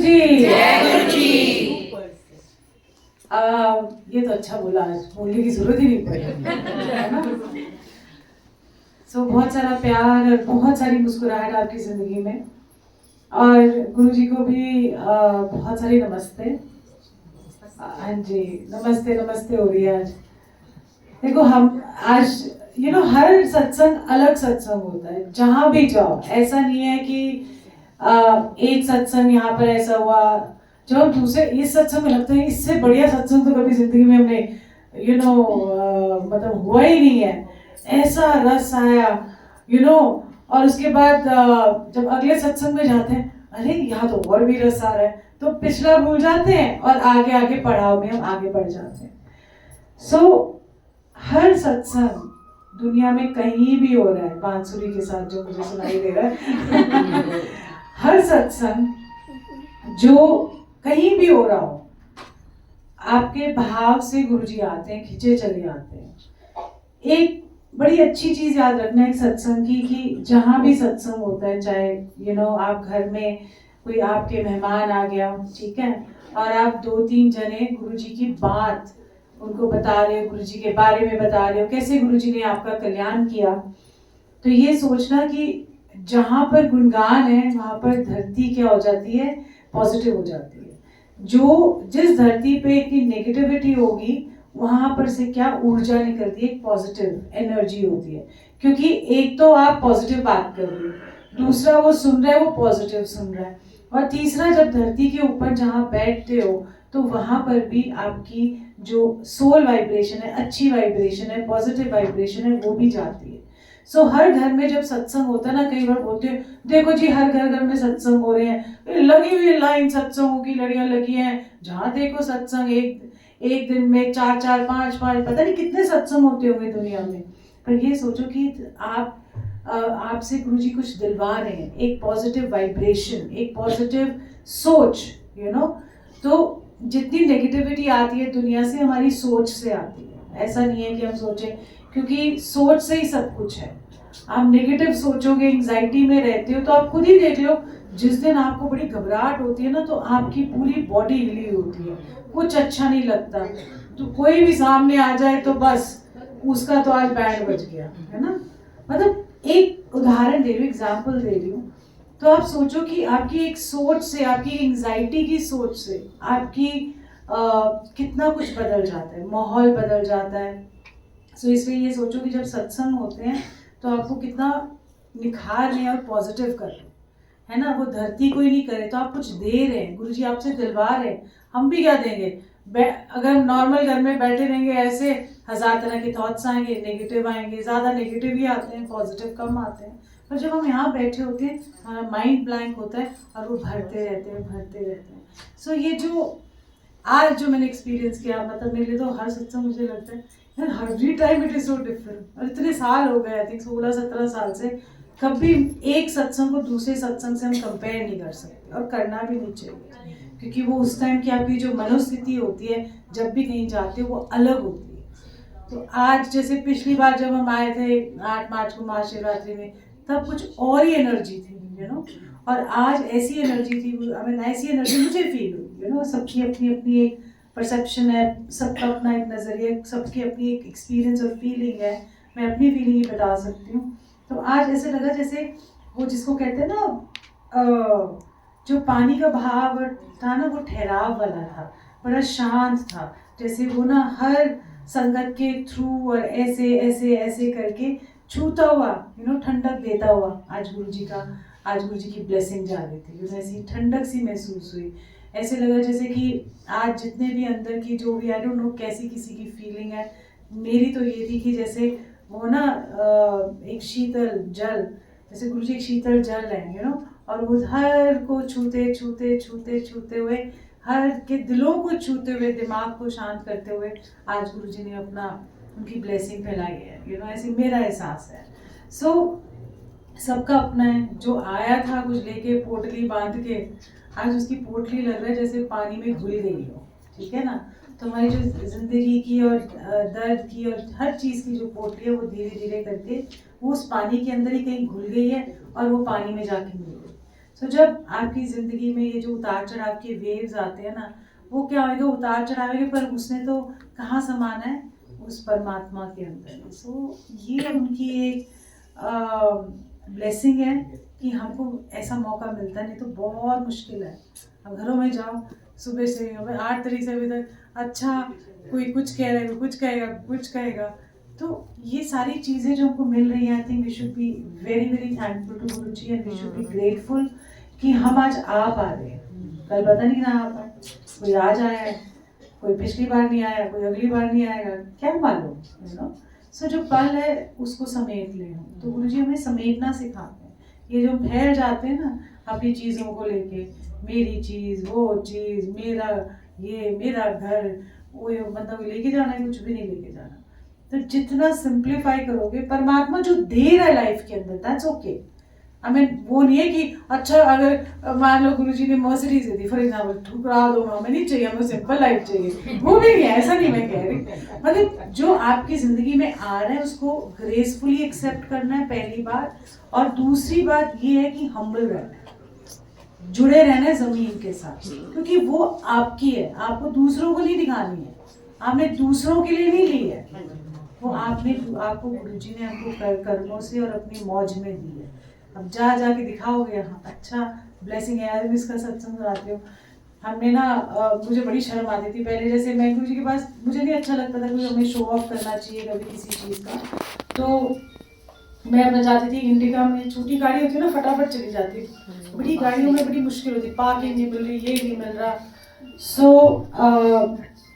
जी। जय गुरु जी। ये तो अच्छा बोला, आज बोलने की जरूरत ही नहीं पड़ी। सो बहुत सारा प्यार और बहुत सारी मुस्कुराहट आपकी जिंदगी में, और गुरु जी को भी बहुत सारी नमस्ते। हाँ जी, नमस्ते नमस्ते हो रही है आज। देखो हम आज हर सत्संग अलग सत्संग होता है, जहां भी जाओ ऐसा नहीं है कि एक सत्संग यहाँ पर ऐसा हुआ, जब हम दूसरे इस सत्संग में लगता है इससे बढ़िया सत्संग तो कभी जिंदगी में हमने मतलब हुआ ही नहीं है, ऐसा रस आया और उसके बाद जब अगले सत्संग में जाते हैं, अरे यहाँ तो और भी रस आ रहा है, तो पिछला भूल जाते हैं और आगे आगे पड़ाव में हम आगे बढ़ जाते हैं। हर सत्संग दुनिया में कहीं भी हो रहा है, बांसुरी के साथ जो मुझे सुनाई दे रहा है हर सत्संग जो कहीं भी हो रहा हो, आपके भाव से गुरुजी आते हैं, खिंचे चले आते हैं। एक बड़ी अच्छी चीज याद रखना है एक सत्संग की, कि जहां भी सत्संग होता है, चाहे आप घर में कोई आपके मेहमान आ गया, ठीक है, और आप 2-3 जने गुरुजी की बात उनको बता रहे हो, गुरुजी के बारे में बता रहे हो, कैसे गुरुजी ने आपका कल्याण किया, तो ये सोचना कि जहां पर गुणगान है वहां पर धरती क्या हो जाती है, पॉजिटिव हो जाती है। जिस धरती पे इतनी नेगेटिविटी होगी वहां पर से क्या ऊर्जा निकलती है, एक पॉजिटिव एनर्जी होती है, क्योंकि एक तो आप पॉजिटिव बात कर रहे हो, दूसरा वो सुन रहा है वो पॉजिटिव सुन रहा है, और तीसरा जब धरती के ऊपर जहां बैठते हो तो वहां पर भी आपकी जो सोल वाइब्रेशन है, अच्छी वाइब्रेशन है, पॉजिटिव वाइब्रेशन है, वो भी जाती है। हर घर में जब सत्संग होता है ना, कई बार बोलते हैं देखो जी हर घर घर में सत्संग हो रहे हैं, लगी हुई लाइन सत्संगों की लड़ियां लगी हैं, जहां देखो सत्संग, एक दिन में 4-4 5-5 पता नहीं कितने सत्संग होते होंगे दुनिया में। पर ये सोचो कि आपसे गुरुजी कुछ दिलवा रहे हैं, एक पॉजिटिव वाइब्रेशन, एक पॉजिटिव सोच, तो जितनी नेगेटिविटी आती है दुनिया से, हमारी सोच से आती है। ऐसा नहीं है कि हम सोचें, क्योंकि सोच से ही सब कुछ है। आप नेगेटिव सोचोगे, एंजाइटी में रहते हो, तो आप खुद ही देख लो, जिस दिन आपको बड़ी घबराहट होती है ना, तो आपकी पूरी बॉडी हिली होती है, कुछ अच्छा नहीं लगता, तो कोई भी सामने आ जाए तो बस उसका तो आज बैंड बज गया, है ना। मतलब एक उदाहरण दे रही हूँ, एग्जाम्पल दे रही हूँ, तो आप सोचो कि आपकी एक सोच से, आपकी एंजाइटी की सोच से आपकी कितना कुछ बदल जाता है, माहौल बदल जाता है। इसलिए ये सोचो कि जब सत्संग होते हैं तो आपको कितना निखार रहे हैं और पॉजिटिव कर रहे हैं, है ना। वो धरती को ही नहीं करे तो आप कुछ दे रहे हैं, गुरुजी आपसे दिलवा रहे हैं। हम भी क्या देंगे, अगर हम नॉर्मल घर में बैठे रहेंगे ऐसे 1000 तरह के थॉट्स आएंगे, नेगेटिव आएंगे, ज़्यादा नेगेटिव ही आते हैं, पॉजिटिव कम आते हैं। पर जब हम यहाँ बैठे होते हैं, हमारा माइंड ब्लैंक होता है और वो भरते रहते हैं। ये जो आज जो मैंने एक्सपीरियंस किया, मतलब मेरे लिए तो हर सत्संग मुझे लगता है यार every time it is so different, और इतने साल हो गए, आई थिंक 16-17 साल से कभी एक सत्संग को दूसरे सत्संग से हम कंपेयर नहीं कर सकते, और करना भी नहीं चाहिए, क्योंकि वो उस टाइम की आपकी जो मनोस्थिति होती है, जब भी कहीं जाते हो वो अलग होती है। तो आज जैसे पिछली बार जब हम आए थे 8 मार्च को महाशिवरात्रि में, तब कुछ और ही एनर्जी थी, और आज ऐसी एनर्जी थी, ऐसी एनर्जी मुझे फील हुई, सबकी अपनी अपनी एक परसेप्शन है, सबका अपना एक नज़रिया, सबकी अपनी एक एक्सपीरियंस और फीलिंग है। मैं अपनी फीलिंग ही बता सकती हूँ। तो आज ऐसे लगा जैसे वो जिसको कहते हैं ना, जो पानी का बहाव था ना, वो ठहराव वाला था, बड़ा शांत था, जैसे वो ना हर संगत के थ्रू और ऐसे ऐसे ऐसे करके छूता हुआ, ठंडक देता हुआ आज गुरुजी की ब्लेसिंग जा रही थी, ऐसी ठंडक सी महसूस हुई। ऐसे लगा जैसे कि आज जितने भी अंदर की जो भी, आई डोंट नो कैसी किसी की फीलिंग है, मेरी तो ये थी कि जैसे वो ना एक शीतल जल, जैसे गुरुजी एक शीतल जल है, और वो हर को छूते छूते छूते छूते हुए, हर के दिलों को छूते हुए, दिमाग को शांत करते हुए आज गुरुजी ने उनकी ब्लेसिंग फैलाई है, ऐसे मेरा एहसास है। सबका अपना है, जो आया था कुछ लेके पोटली बांध के, आज उसकी पोटली लग रहा है जैसे पानी में घुल गई हो, ठीक है ना। तो हमारी जो जिंदगी की और दर्द की और हर चीज़ की जो पोटली है, वो धीरे धीरे करके वो उस पानी के अंदर ही कहीं घुल गई है और वो पानी में जाके मिल गई। सो जब आपकी ज़िंदगी में ये जो उतार चढ़ाव के वेव्स आते हैं ना, वो क्या होगा, उतार चढ़ाव है पर उसने तो कहाँ समाना है, उस परमात्मा के अंदर। सो ये उनकी एक ब्लेसिंग है कि हमको ऐसा मौका मिलता है, नहीं तो बहुत मुश्किल है। अब घरों में जाओ, सुबह से 8 तारीख से अभी तक, अच्छा कोई कुछ कह रहा है, कुछ कहेगा, कुछ कहेगा। तो ये सारी चीज़ें जो हमको मिल रही हैं, I think we should be very very thankful to guru ji, and we should be grateful कि हम आज आ पा रहे हैं। कल पता नहीं ना आ पाए, कोई आज आया है, कोई पिछली बार नहीं आया, कोई अगली बार नहीं आएगा, क्या मालूम, यू नो। सो जो पल है उसको समेट ले हम। तो गुरु जी हमें समेटना सिखाते हैं। ये जो फैल जाते हैं ना अपनी चीज़ों को लेके, मेरी चीज़, वो चीज़, मेरा ये, मेरा घर, वो मतलब लेके जाना है, कुछ भी नहीं लेके जाना। तो जितना सिंप्लीफाई करोगे, परमात्मा जो दे रहा है लाइफ के अंदर, दैट्स ओके। आई मीन वो नहीं है कि अच्छा अगर मान लो गुरुजी ने Mercedes they the for example, ठुकरा दो, हमें नहीं चाहिए, हमें सिंपल लाइफ चाहिए, वो भी नहीं है, ऐसा नहीं मैं कह रही। मतलब जो आपकी जिंदगी में आ रहा है उसको ग्रेसफुली एक्सेप्ट करना है पहली बात, और दूसरी बात ये है कि हम्बल रहना है, जुड़े रहना है जमीन के साथ, क्योंकि वो आपकी है, आपको दूसरों को नहीं दिखानी है, आपने दूसरों के लिए नहीं ली है, वो आपको गुरुजी ने हमको कर्मों से और अपनी मौज में दी है। अब जा के दिखाओगे, हाँ अच्छा ब्लेसिंग है यार, इसका सत्संग सुनाते हो। हमने ना मुझे बड़ी शर्म आती थी पहले, जैसे मैं गुरुजी के पास, मुझे नहीं अच्छा लगता था कि हमें शो ऑफ करना चाहिए कभी किसी चीज़ का, तो मैं अपना जाती थी इंडिका में, छोटी गाड़ी होती है ना, फटाफट चली जाती, बड़ी गाड़ियों में बड़ी मुश्किल होती, पार्किंग नहीं मिल रही, ये नहीं मिल रहा। सो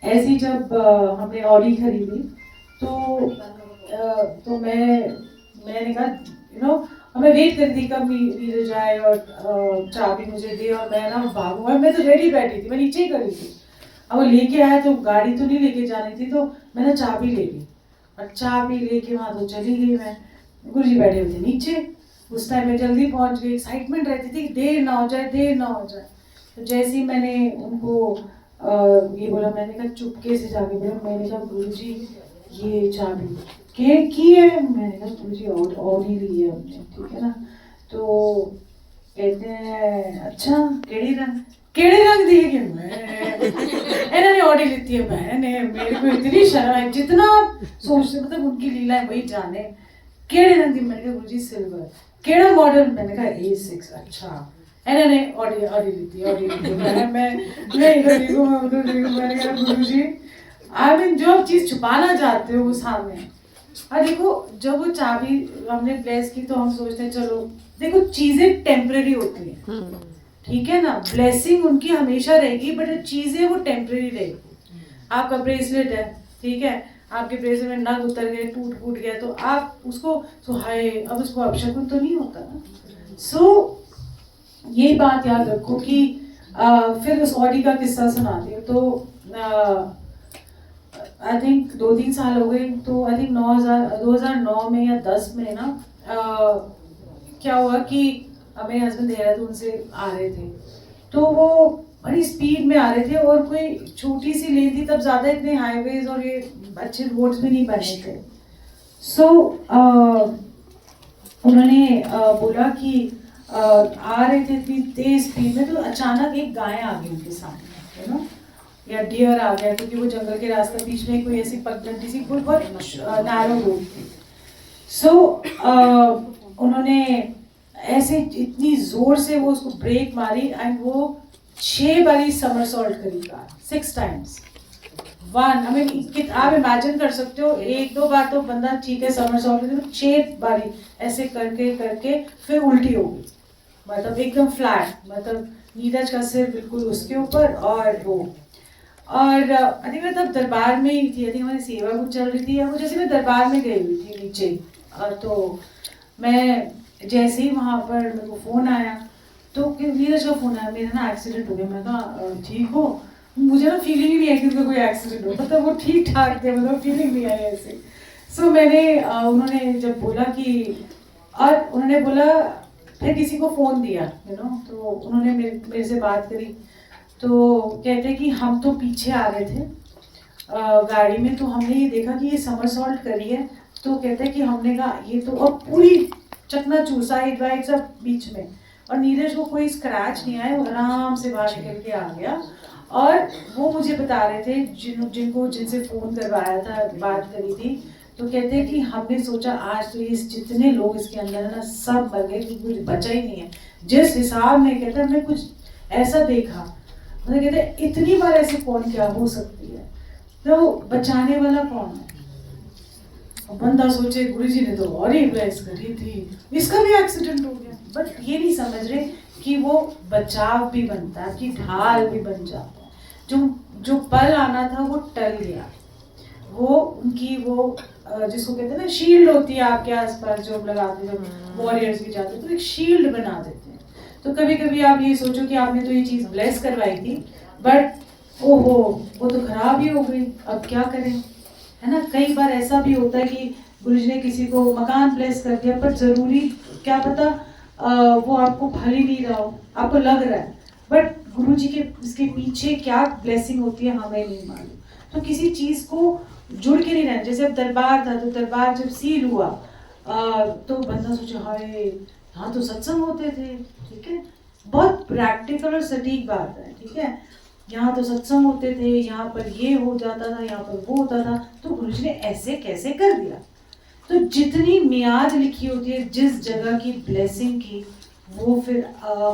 ऐसी जब हमने ऑडी खरीदी तो मैंने कहा यू नो, हमें वेट कर थी कब नीरज आए और चाबी मुझे दे और मैं ना भागूंगा, मैं तो रेडी बैठी थी, मैं नीचे ही खड़ी थी। अब वो लेके आया तो गाड़ी तो नहीं लेके जानी थी, तो मैंने चाबी ले ली और चाबी लेके वहाँ तो चली गई मैं। गुरुजी बैठे हुए थे नीचे, उस टाइम में जल्दी पहुँच गई, एक्साइटमेंट रहती थी देर ना हो जाए, देर ना हो जाए। तो जैसे ही मैंने उनको ये बोला, मैंने कहा चुपके से जाके बोला, मैंने कहा गुरुजी ये चाबी की है, मैंने कहा गुरुजी और ही ली है हमने, ठीक है ना। तो कहते हैं अच्छा केड़े रंग दी है, इन्होंने ऑडी लीती है, मैंने, मेरे को इतनी शर्म है, जितना सोचते मतलब उनकी लीला है वही जाने। केड़े रंग दी, मैंने कहा गुरुजी सिल्वर, केड़ा मॉडल, मैंने कहा A6, अच्छा इन्होंने ऑडी लीती मैं इधर देखूँ, मैं उधर देखूँ, मैंने कहा गुरुजी आई मीन जो आप चीज़ छुपाना चाहते हो वो सामने। और देखो जब वो चाबी हमने ब्लेस की तो हम सोचते हैं चलो, देखो चीज़ें टेम्परेरी होती हैं, ठीक है ना, ब्लेसिंग उनकी हमेशा रहेगी, बट चीज़ें वो टेम्परेरी रहेगी। आपका ब्रेसलेट है, ठीक है, आपके ब्रेसलेट में नग उतर गए, टूट गया, तो आप उसको हाय अब उसको अपशकुन तो नहीं होता ना। सो ये बात याद रखो कि फिर उस ऑडी का किस्सा सुनाती हूँ। तो आई थिंक 2-3 साल हो गए, तो आई थिंक 2009 में या 10 में ना क्या हुआ कि मेरे हस्बैंड देहरादून से आ रहे थे, तो वो बड़ी स्पीड में आ रहे थे और कोई छोटी सी लेन थी, तब ज़्यादा इतने हाईवेज और ये अच्छे रोड्स भी नहीं बने थे। सो उन्होंने बोला कि आ रहे थे इतनी तेज स्पीड में, तो अचानक एक गाय आ गई उनके सामने, यू नो, या डियर आ गया, क्योंकि वो जंगल के रास्ते बीच में कोई ऐसी पगडंडी सी बहुत नैरो रोड थी। सो उन्होंने ऐसे इतनी जोर से वो उसको ब्रेक मारी एंड वो 6 बारी समरसॉल्ट करी कार, 6 टाइम्स 1। आई मीन आप इमेजिन कर सकते हो, 1-2 बार तो बंदा ठीक है समरसॉल्ट करी, 6 बारी ऐसे करके करके फिर उल्टी हो गई, मतलब एकदम फ्लैट, मतलब नीरज का सिर बिल्कुल उसके ऊपर और वो। और आई थिंक मैं तब दरबार में ही थी, आई थिंक हमारी सेवा कुछ चल रही थी या कुछ, जैसे मैं दरबार में गई हुई थी नीचे। तो मैं जैसे ही वहाँ पर मेरे को फ़ोन आया, तो नीरज का फ़ोन आया, मेरा ना एक्सीडेंट हो गया। मैं कहा ठीक हो, मुझे ना फीलिंग ही नहीं आई कि उनका कोई एक्सीडेंट हो, मतलब वो ठीक ठाक थे, मतलब फीलिंग नहीं आई ऐसे। सो मैंने उन्होंने जब बोला कि, और उन्होंने बोला फिर किसी को फ़ोन दिया, यू नो, तो उन्होंने मेरे से बात करी, तो कहते कि हम तो पीछे आ रहे थे गाड़ी में, तो हमने ये देखा कि ये समरसॉल्ट करी है, तो कहते हैं कि हमने कहा ये तो, और पूरी चकनाचूर साइड वाइड सब बीच में, और नीरज को कोई स्क्रैच नहीं आया, वो आराम से बाहर निकल के आ गया। और वो मुझे बता रहे थे जिनसे फ़ोन करवाया था, बात करी थी, तो कहते हैं कि हमने सोचा आज तो इस जितने लोग इसके अंदर है ना सब मर गए, क्योंकि कुछ बचा ही नहीं है। जिस हिसाब में कहते हैं हमने कुछ ऐसा देखा, मतलब कहते हैं इतनी बार ऐसे कौन क्या हो सकती है, तो बचाने वाला कौन है? बंदा सोचे गुरुजी ने तो और ही ब्लेस करी थी, इसका भी एक्सीडेंट हो गया। बट ये नहीं समझ रहे कि वो बचाव भी बनता है, कि ढाल भी बन जाता है। जो पल आना था वो टल गया। वो उनकी वो जिसको कहते हैं ना शील्ड होती है आपके आसपास, जो लगाते हैं, जो वॉरियर्स भी जाते हैं, तो एक शील्ड बना देते हैं। तो कभी कभी आप ये सोचो कि आपने तो ये चीज़ ब्लेस करवाई थी, बट ओहो वो तो खराब ही हो गई, अब क्या करें, है ना। कई बार ऐसा भी होता है कि गुरुजी ने किसी को मकान ब्लेस कर दिया, पर ज़रूरी क्या पता वो आपको भल ही नहीं रहा हो, आपको लग रहा है, बट गुरुजी के इसके पीछे क्या ब्लेसिंग होती है हमें नहीं मालूम। तो किसी चीज़ को जुड़ के नहीं रहना। जैसे अब दरबार था, तो दरबार जब सील हुआ तो बंदा सोचा हाय यहाँ तो सत्संग होते थे, ठीक है, बहुत प्रैक्टिकल और सटीक बात है, ठीक है, यहाँ तो सत्संग होते थे, यहाँ पर ये हो जाता था, यहाँ पर वो होता था, तो गुरुजी ने ऐसे कैसे कर दिया। तो जितनी मियाद लिखी होती है जिस जगह की ब्लेसिंग की, वो फिर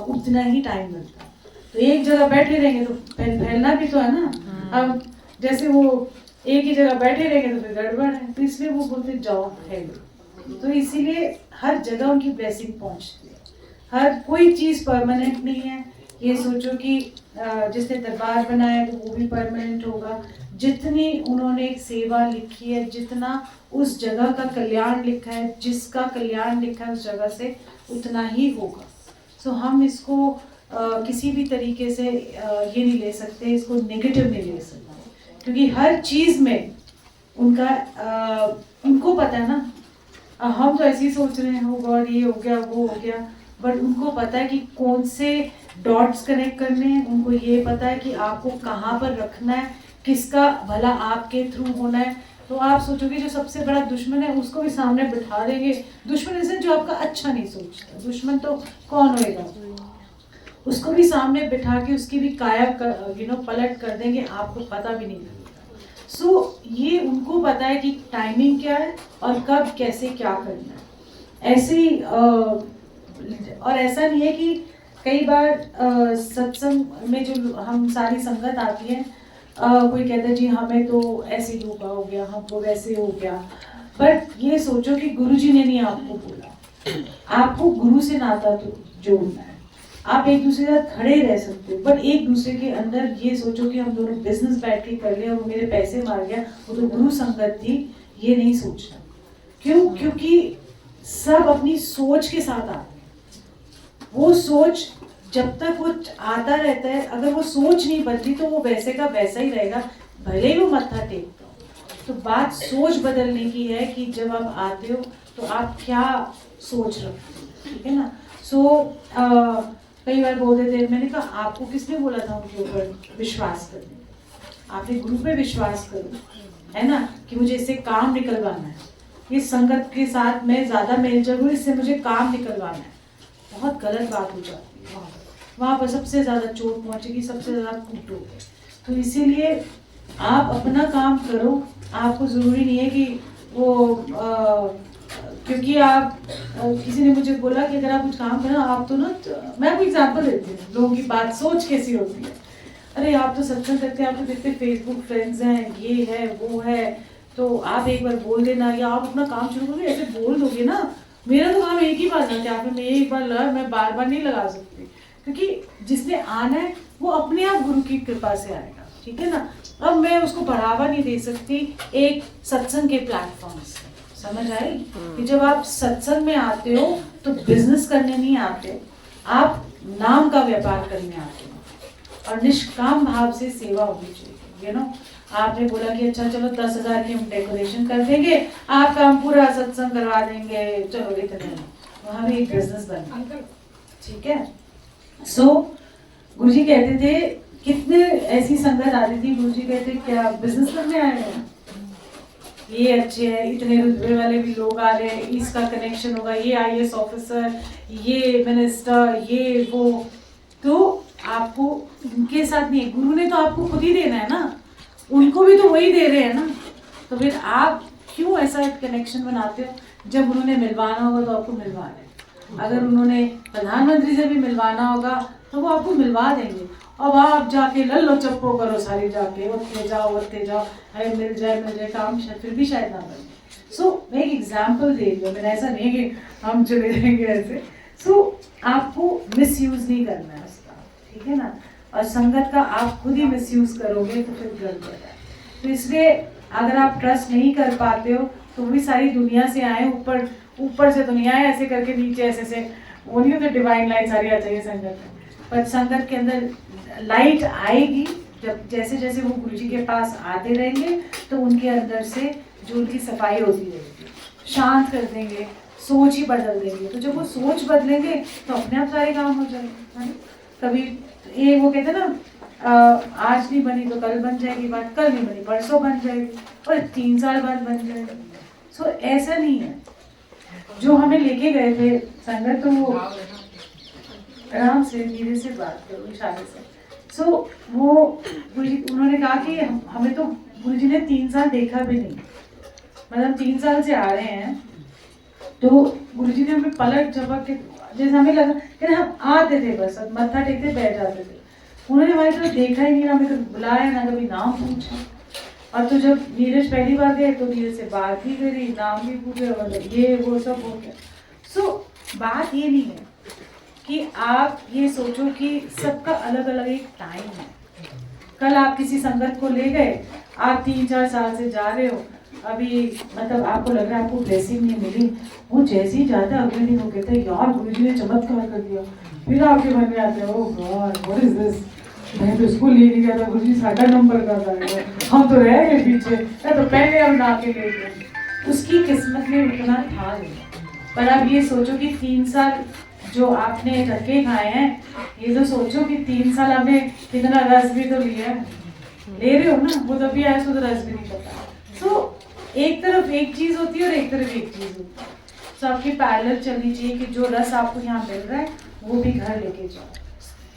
उतना ही टाइम लगता है। तो एक जगह बैठे रहेंगे तो फैलना भी तो है ना। अब जैसे वो एक ही जगह बैठे रहेंगे तो फिर गड़बड़ है, तो इसलिए वो बोलते जाओ फैलो। तो इसीलिए हर जगह उनकी ब्लेसिंग पहुंचती है। हर कोई चीज़ परमानेंट नहीं है। ये सोचो कि जिसने दरबार बनाया तो वो भी परमानेंट होगा। जितनी उन्होंने सेवा लिखी है, जितना उस जगह का कल्याण लिखा है, जिसका कल्याण लिखा है उस जगह से, उतना ही होगा। सो हम इसको किसी भी तरीके से ये नहीं ले सकते, इसको नेगेटिव नहीं ले सकते, क्योंकि हर चीज़ में उनका उनको पता है ना। हम तो ऐसे ही सोच रहे हैं हो गॉड ये हो गया वो हो गया, बट उनको पता है कि कौन से डॉट्स कनेक्ट करने हैं। उनको ये पता है कि आपको कहाँ पर रखना है, किसका भला आपके थ्रू होना है। तो आप सोचोगे जो सबसे बड़ा दुश्मन है उसको भी सामने बिठा देंगे। दुश्मन ऐसे जो आपका अच्छा नहीं सोचता, दुश्मन तो कौन होएगा, उसको भी सामने बिठा के उसकी भी काया पलट कर देंगे, आपको पता भी नहीं लगेगा। सो ये उनको पता है कि टाइमिंग क्या है और कब कैसे क्या करना है। ऐसे ही और ऐसा नहीं है कि कई बार सत्संग में जो हम सारी संगत आती है, कोई कहता है जी हमें तो ऐसे धोखा हो गया, हमको वैसे हो गया, बट ये सोचो कि गुरुजी ने नहीं आपको बोला, आपको गुरु से नाता तो जोड़ना है। आप एक दूसरे के साथ खड़े रह सकते हो, पर एक दूसरे के अंदर ये सोचो कि हम दोनों बिजनेस बैठ के कर ले और वो मेरे पैसे मार गया, वो तो गुरु संगत थी, ये नहीं सोचना। क्यों? क्योंकि सब अपनी सोच के साथ आते हैं। वो सोच जब तक वो आता रहता है, अगर वो सोच नहीं बदली तो वो वैसे का वैसा ही रहेगा, भले ही वो मत्था टेकता हो। तो बात सोच बदलने की है कि जब आप आते हो तो आप क्या सोच रखते हो, ठीक है ना। सो कई बार बोलते थे, मैंने कहा आपको किसने बोला था उनके ऊपर विश्वास करने? आपने गुरु पे विश्वास करो, है ना, कि मुझे इससे काम निकलवाना है, इस संगत के साथ मैं ज़्यादा मेल जोल, इससे मुझे काम निकलवाना है। बहुत गलत बात हो जाती है, वहाँ पर सबसे ज़्यादा चोट पहुँचेगी, सबसे ज़्यादा कूटोगे। तो इसीलिए आप अपना काम करो। आपको ज़रूरी नहीं है कि वो क्योंकि आप किसी ने मुझे बोला कि अगर आप कुछ काम करो आप तो ना, मैं आपको एग्जांपल देती हूँ लोगों की बात सोच कैसी होती है। अरे आप तो सत्संग करते हैं, आप तो देखते फेसबुक फ्रेंड्स हैं, ये है वो है, तो आप एक बार बोल देना या आप अपना काम शुरू करोगे, ऐसे बोल दोगे ना। मेरा तो काम एक ही बार ना, क्या आपने एक बार लगा, मैं बार बार नहीं लगा सकती, क्योंकि जिसने आना है वो अपने आप गुरु की कृपा से आएगा, ठीक है ना। अब मैं उसको बढ़ावा नहीं दे सकती एक सत्संग के प्लेटफॉर्म से, समझ आई? कि जब आप सत्संग में आते हो तो बिजनेस करने नहीं आते, आप नाम का व्यापार करने आते हो और निष्काम भाव से सेवा होनी चाहिए, यू नो। आपने बोला कि अच्छा चलो 10,000 की हम डेकोरेशन कर देंगे, आपका हम पूरा सत्संग करवा देंगे, चलो इतने, वहाँ भी एक बिजनेस बन, ठीक है। सो गुरुजी कहते थे, कितने ऐसी संगत आती थी, गुरुजी कहते क्या बिजनेस करने आए हैं? ये अच्छे हैं, इतने रुतबे वाले भी लोग आ रहे हैं, इसका कनेक्शन होगा, ये आईएएस ऑफिसर, ये मिनिस्टर, ये वो। तो आपको उनके साथ नहीं, गुरु ने तो आपको खुद ही देना है ना, उनको भी तो वही दे रहे हैं ना। तो फिर आप क्यों ऐसा कनेक्शन बनाते हो? जब उन्होंने मिलवाना होगा तो आपको मिलवा दें, अगर उन्होंने प्रधानमंत्री से भी मिलवाना होगा तो वो आपको मिलवा देंगे। अब आप जाके लल्लो चप्पो करो सारी, जाके उठते जाओ, अरे मिल जाए काम, फिर भी शायद ना बने। सो मैं एक एग्जाम्पल दे रही हूँ, मैंने ऐसा नहीं कि हम चले जाएंगे ऐसे। सो आपको मिस यूज नहीं करना है उसका, ठीक है ना। और संगत का आप खुद ही मिस यूज करोगे तो फिर गलत है। तो इसलिए अगर आप ट्रस्ट नहीं कर पाते हो तो भी सारी दुनिया से आए, ऊपर से दुनिया है ऐसे करके, नीचे ऐसे वो नहीं होता, डिवाइन लाइट सारी आ जाइए संगत में। पर संगत के अंदर लाइट आएगी जब जैसे जैसे वो गुरु जी के पास आते रहेंगे तो उनके अंदर से जो उनकी सफाई होती रहेगी, शांत कर देंगे, सोच ही बदल देंगे। तो जब वो सोच बदलेंगे तो अपने आप सारे काम हो जाएंगे, है ना। कभी ये वो कहते हैं ना, आज नहीं बनी तो कल बन जाएगी बात, कल नहीं बनी परसों बन जाएगी, और 3 साल बाद बन जाएगी। सो ऐसा नहीं है। जो हमें लेके गए थे संगत, तो वो आराम से धीरे से बात करो, इशारे से। सो वो गुरुजी उन्होंने कहा कि हमें तो गुरुजी ने 3 साल देखा भी नहीं, मतलब 3 साल से आ रहे हैं। तो गुरुजी ने हमें पलट झपक के, जैसे हमें लगा कि हम आते थे बस, मत्था टेकते बैठ जाते थे। उन्होंने हमारी तरफ देखा ही नहीं, ना हमें कभी बुलाया, ना कभी नाम पूछा। और तो जब नीरज पहली बार गए तो नीरज से बात ही करी, नाम भी पूछे, मतलब ये वो सब हो गया। सो बात ये नहीं है कि आप ये सोचो कि सबका अलग अलग एक टाइम है। कल आप किसी संगत को ले गए, आप 3-4 साल से जा रहे हो, अभी मतलब आपको लग रहा है आपको ब्लेसिंग नहीं मिली, वो जैसे ही जाता है अगले दिन वो कहता है यार गुरुजी ने चमत्कार कर दिया। फिर आपके मन में आता है ओह गॉड व्हाट इज दिस, मैं तो इसको ले नहीं गया था, गुरुजी साढ़ा नंबर का था, हम तो रह गए पीछे, मैं तो पहले हम ना के ले गए। उसकी किस्मत में उतना था नहीं। पर आप ये सोचो कि 3 साल जो आपने धक्के खाए हैं, ये तो सोचो कि 3 साल आपने कितना रस भी तो लिया है, ले रहे हो ना। वो तभी आया तो रस भी नहीं पता। सो एक तरफ एक चीज होती है और एक तरफ एक चीज होती है। सो आपकी पैरेलल चलनी चाहिए कि जो रस आपको यहाँ मिल रहा है वो भी घर लेके जाओ,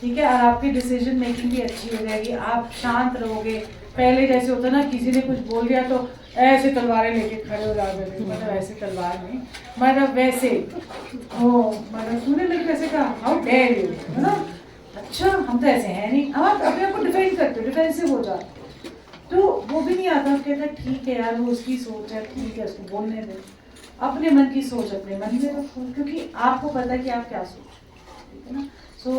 ठीक है। और आपकी डिसीजन मेकिंग भी अच्छी हो जाएगी, आप शांत रहोगे। पहले जैसे होता ना, किसी ने कुछ बोल दिया तो ऐसे तलवारें लेके खड़े हो जाते थे, मतलब ऐसे तलवार नहीं, मतलब वैसे ओ मतलब तूने मेरे कैसे कहा, हाउ डेयर यू, है ना। अच्छा हम तो ऐसे हैं नहीं, हम अपने आप को डिफेंड करते हो, डिफेंसिव हो जाते। तो वो भी नहीं आता, कहता ठीक है यार वो उसकी सोच है, ठीक है उसको बोलने दे। अपने मन की सोच अपने मन में रखो, क्योंकि आपको पता है कि आप क्या सोच, ठीक है ना। सो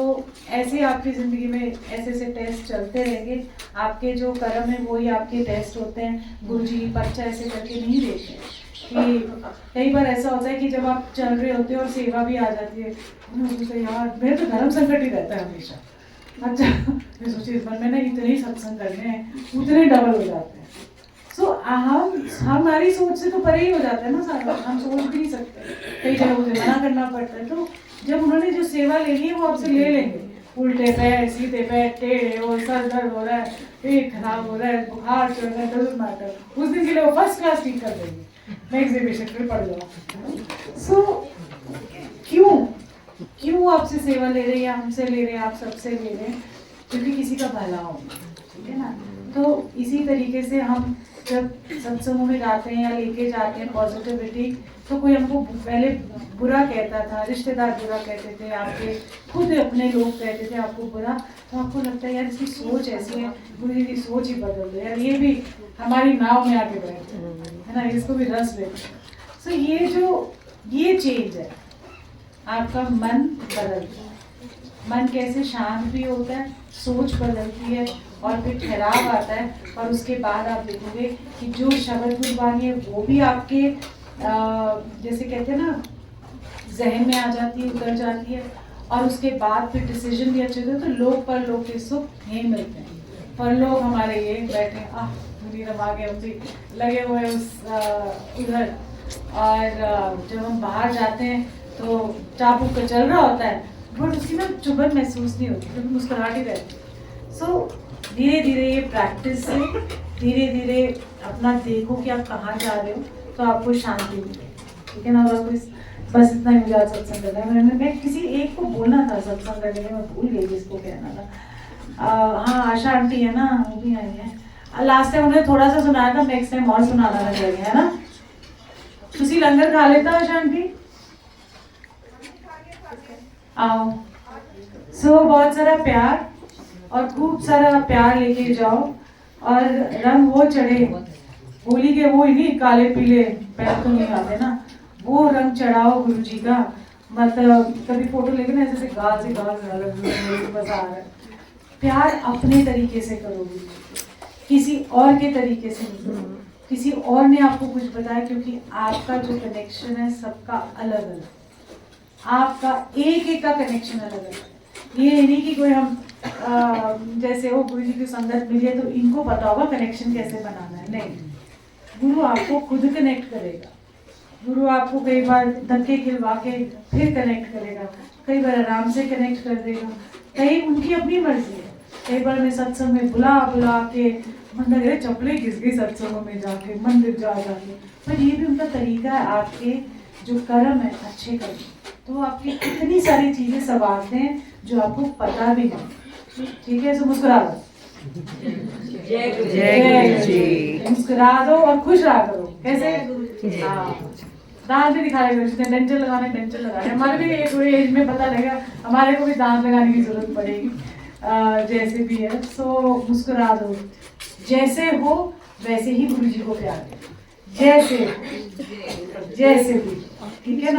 ऐसे आपकी ज़िंदगी में ऐसे ऐसे टेस्ट चलते रहेंगे। आपके जो कर्म है वही आपके टेस्ट होते हैं। गुरुजी की परीक्षा ऐसे करके नहीं देते कि कई बार ऐसा होता है कि जब आप चल रहे होते हो और सेवा भी आ जाती है, यार मेरे तो धर्म संकट ही रहता है हमेशा। अच्छा मैं सोची इस बार मैंने इतने ही सत्संग करने हैं, उतने डबल हो जाते हैं। सो हम हमारी सोच से तो परे ही हो जाता है ना सारा, हम सोच भी नहीं सकते, कई जगह मुझे मना करना पड़ता है। तो जब उन्होंने जो सेवा लेनी है वो आपसे ले लेंगे, उल्टे पैर सीधे पैर टेढ़े और सर दर्द हो रहा है, पेट खराब हो रहा है, बुखार चढ़ रहा है, डजंट मैटर, उस दिन के लिए वो फर्स्ट क्लास ठीक कर देंगे, मैं एग्जीबिशन पे पढ़ जाऊँ। सो क्यों आपसे सेवा ले रहे हैं, हमसे ले रहे हैं, आप सबसे ले रहे हैं, क्योंकि किसी का भला हो, ठीक है ना। तो इसी तरीके से हम जब सत्संगों में जाते हैं या लेके जाते हैं पॉजिटिविटी, तो कोई हमको पहले बुरा कहता था, रिश्तेदार बुरा कहते थे, आपके खुद अपने लोग कहते थे आपको बुरा, तो आपको लगता है यार इसकी सोच ऐसी है, गुरु जी की सोच ही बदल दो यार, ये भी हमारी नाव में आके बैठे है ना, इसको भी रस ले। सो ये चेंज है, आपका मन बदलता है। मन कैसे शांत भी होता है, सोच बदलती है और फिर ठहराव आता है, और उसके बाद आप देखोगे कि जो शब्द गुरबानी है वो भी आपके जैसे कहते हैं ना जहन में आ जाती है, उतर जाती है, और उसके बाद फिर डिसीजन भी अच्छे होते हैं। तो लोग पर लोग के सुख नहीं मिलते हैं, पर लोग हमारे ये बैठे पूरी रमा के हम भी लगे हुए उस उधर, और जब हम बाहर जाते हैं तो चापू का चल रहा होता है बट उसकी ना चुभन महसूस नहीं होती, क्योंकि मुस्कुराहट ही रहती है। सो धीरे धीरे ये प्रैक्टिस से धीरे धीरे अपना देखो कि आप कहाँ जा रहे हो, तो आपको शांति मिलेगी, ठीक है ना। और आपको बस इतना ही मुझे आज सत्संग करना है। मैं किसी एक को बोलना था सत्संग करने में, मैं भूल गई जिसको कहना था। हाँ, आशा आंटी है ना, वो भी आई है। लास्ट टाइम उन्होंने थोड़ा सा सुनाया था, नेक्स्ट टाइम और सुनाना लगेगा, है ना। तुसी लंगर खा लेता आशा आंटी? आओ। सो बहुत सारा प्यार और खूब सारा प्यार लेके जाओ, और रंग वो चढ़े, होली के वो ही नहीं, काले पीले पैर तो नहीं आते ना, वो रंग चढ़ाओ गुरु जी का। मतलब कभी फोटो लेके ना ऐसे गाल से गाल मजा आ रहा है। प्यार अपने तरीके से करो गुरु जी को, किसी और के तरीके से नहीं करो। किसी और ने आपको कुछ बताया, क्योंकि आपका जो कनेक्शन है सबका अलग अलग, आपका एक एक का कनेक्शन अलग अलग। ये नहीं कि कोई हम जैसे वो गुरु जी की संगत मिली है तो इनको पता होगा कनेक्शन कैसे बनाना है, नहीं। गुरु आपको खुद कनेक्ट करेगा। गुरु आपको कई बार धक्के खिलवा के फिर कनेक्ट करेगा, कई बार आराम से कनेक्ट कर देगा, कई उनकी अपनी मर्जी है। कई बार मैं सत्संग में बुला बुला के मन लगे चपले घिस गई सत्संगों में जाके, मंदिर जा जाके, पर ये भी उनका तरीका है आपके जो कर्म है अच्छे कर्म, तो वो आपकी इतनी सारी चीजें संवारते हैं जो आपको पता भी नहीं, ठीक है। सो मुस्कुरा दो, जय गुरु जी, मुस्कुरा दो और खुश रहा करो। कैसे? हाँ, दांत भी दिखा रहे, जिसने डेंटल लगाने डेंटल लगाने। हमारे भी एक एज में पता लगेगा, हमारे को भी दांत लगाने की जरूरत पड़ेगी, जैसे भी है। सो मुस्कुरा दो, जैसे हो वैसे ही गुरु जी को प्यार दे, जैसे भी, ठीक है ना।